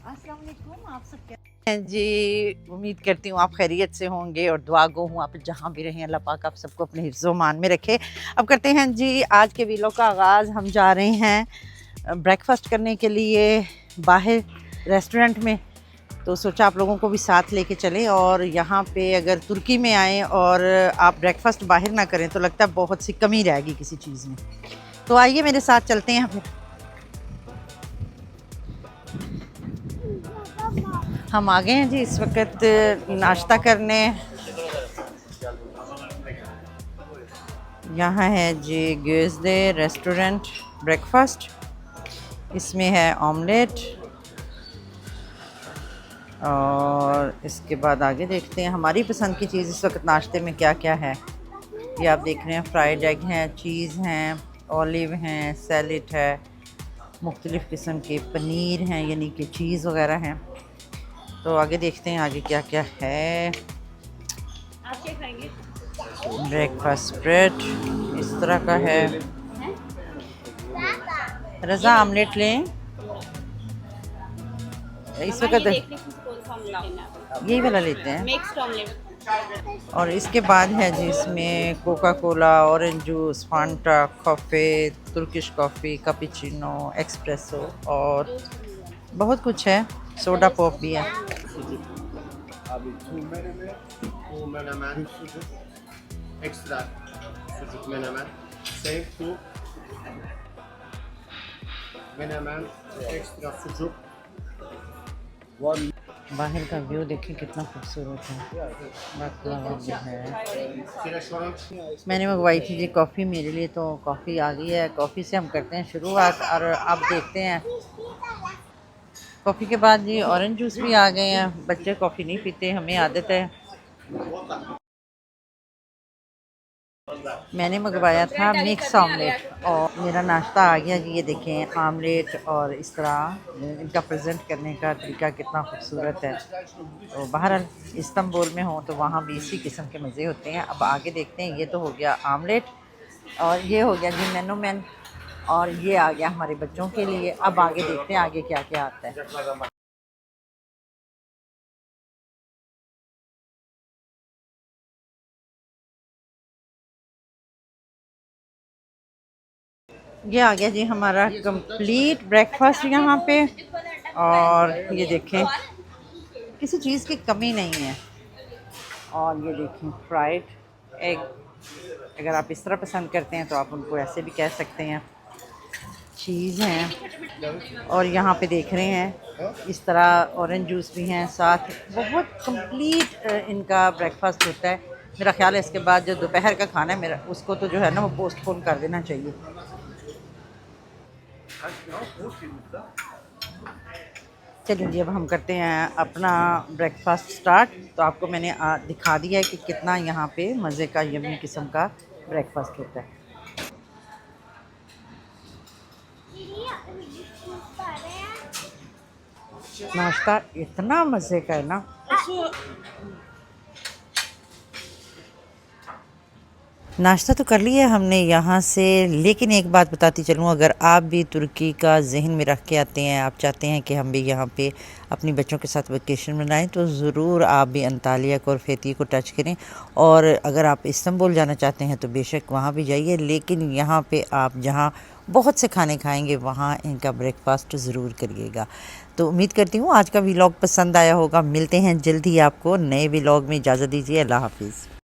अस्सलाम वालेकुम, आप सब क्या हैं जी। उम्मीद करती हूँ आप खैरियत से होंगे और दुआ गो हूँ आप जहाँ भी रहें अल्लाह पाक आप सबको अपने हिफ्ज़ मान में रखे। अब करते हैं जी आज के वीडियो का आगाज़। हम जा रहे हैं ब्रेकफास्ट करने के लिए बाहर रेस्टोरेंट में, तो सोचा आप लोगों को भी साथ लेके चलें। और यहाँ पे अगर तुर्की में आएँ और आप ब्रेकफास्ट बाहर ना करें तो लगता है बहुत सी कमी रहेगी किसी चीज़ में। तो आइए मेरे साथ चलते हैं फिर। हम आ गए हैं जी इस वक्त नाश्ता करने। यहाँ है जी ग्योज़दे रेस्टोरेंट ब्रेकफास्ट। इसमें है ऑमलेट और इसके बाद आगे देखते हैं हमारी पसंद की चीज़ इस वक्त नाश्ते में क्या क्या है। ये आप देख रहे हैं फ्राइड एग हैं, चीज़ हैं, ऑलिव हैं, सैलेड है, मुख्तलिफ़ किस्म के पनीर हैं यानी कि चीज़ वगैरह हैं। तो आगे देखते हैं आगे क्या क्या है। आप क्या खाएंगे? ब्रेकफास्ट ब्रेड इस तरह का है। रज़ा आमलेट लें इस वक्त, यही वाला लेते हैं। Mixed omelette. और इसके बाद है जी इसमें Coca Cola, orange juice, Fanta, coffee, Turkish coffee, cappuccino, espresso और बहुत कुछ है। सोडा पॉप भी है। Abi bu menemen sucuk, ekstra sucuk menemen, save to menemen, ekstra sucuk, one बाहर का व्यू देखिए कितना खूबसूरत है। बाकलावा भी है। kireçoran, मैंने मंगवाई थी जी कॉफ़ी मेरे लिए, तो कॉफ़ी आ गई है। कॉफ़ी से हम करते हैं शुरुआत और अब देखते हैं। कॉफ़ी के बाद जी ऑरेंज जूस भी आ गए हैं। बच्चे कॉफ़ी नहीं पीते, हमें आदत है। मैंने मंगवाया था मिक्स ऑमलेट और मेरा नाश्ता आ गया जी। ये देखें आमलेट और इस तरह इनका प्रेजेंट करने का तरीका कितना खूबसूरत है। तो बहरहाल इस्तांबुल में हो तो वहाँ भी इसी किस्म के मज़े होते हैं। अब आगे देखते हैं। ये तो हो गया आमलेट और ये हो गया जी मेनू मैन और ये आ गया हमारे बच्चों के लिए। अब आगे देखते हैं आगे क्या क्या आता है। ये आ गया जी हमारा कंप्लीट ब्रेकफास्ट यहाँ पे। और ये देखें किसी चीज़ की कमी नहीं है। और ये देखें फ्राइड एग, अगर आप इस तरह पसंद करते हैं तो आप उनको ऐसे भी कह सकते हैं। चीज़ हैं और यहाँ पे देख रहे हैं इस तरह ऑरेंज जूस भी हैं साथ। बहुत कंप्लीट इनका ब्रेकफास्ट होता है। मेरा ख्याल है इसके बाद जो दोपहर का खाना है मेरा उसको तो जो है ना वो पोस्टपोन कर देना चाहिए। चलिए जी अब हम करते हैं अपना ब्रेकफास्ट स्टार्ट। तो आपको मैंने दिखा दिया है कि कितना यहाँ पे मज़े का यम्मी किस्म का ब्रेकफास्ट होता है। नाश्ता इतना मज़े का है ना। नाश्ता तो कर लिया हमने यहाँ से, लेकिन एक बात बताती चलूँ, अगर आप भी तुर्की का जहन में रख के आते हैं, आप चाहते हैं कि हम भी यहाँ पे अपनी बच्चों के साथ वेकेशन मनाएं, तो ज़रूर आप भी अंतालिया और फेती को टच करें। और अगर आप इस्तांबुल जाना चाहते हैं तो बेशक वहाँ भी जाइए, लेकिन यहाँ पे आप जहाँ बहुत से खाने खाएँगे वहाँ इनका ब्रेकफास्ट ज़रूर करिएगा। तो उम्मीद करती हूँ आज का व्लॉग पसंद आया होगा। मिलते हैं जल्द ही आपको नए व्लॉग में। इजाज़त दीजिए, अल्लाह हाफिज़।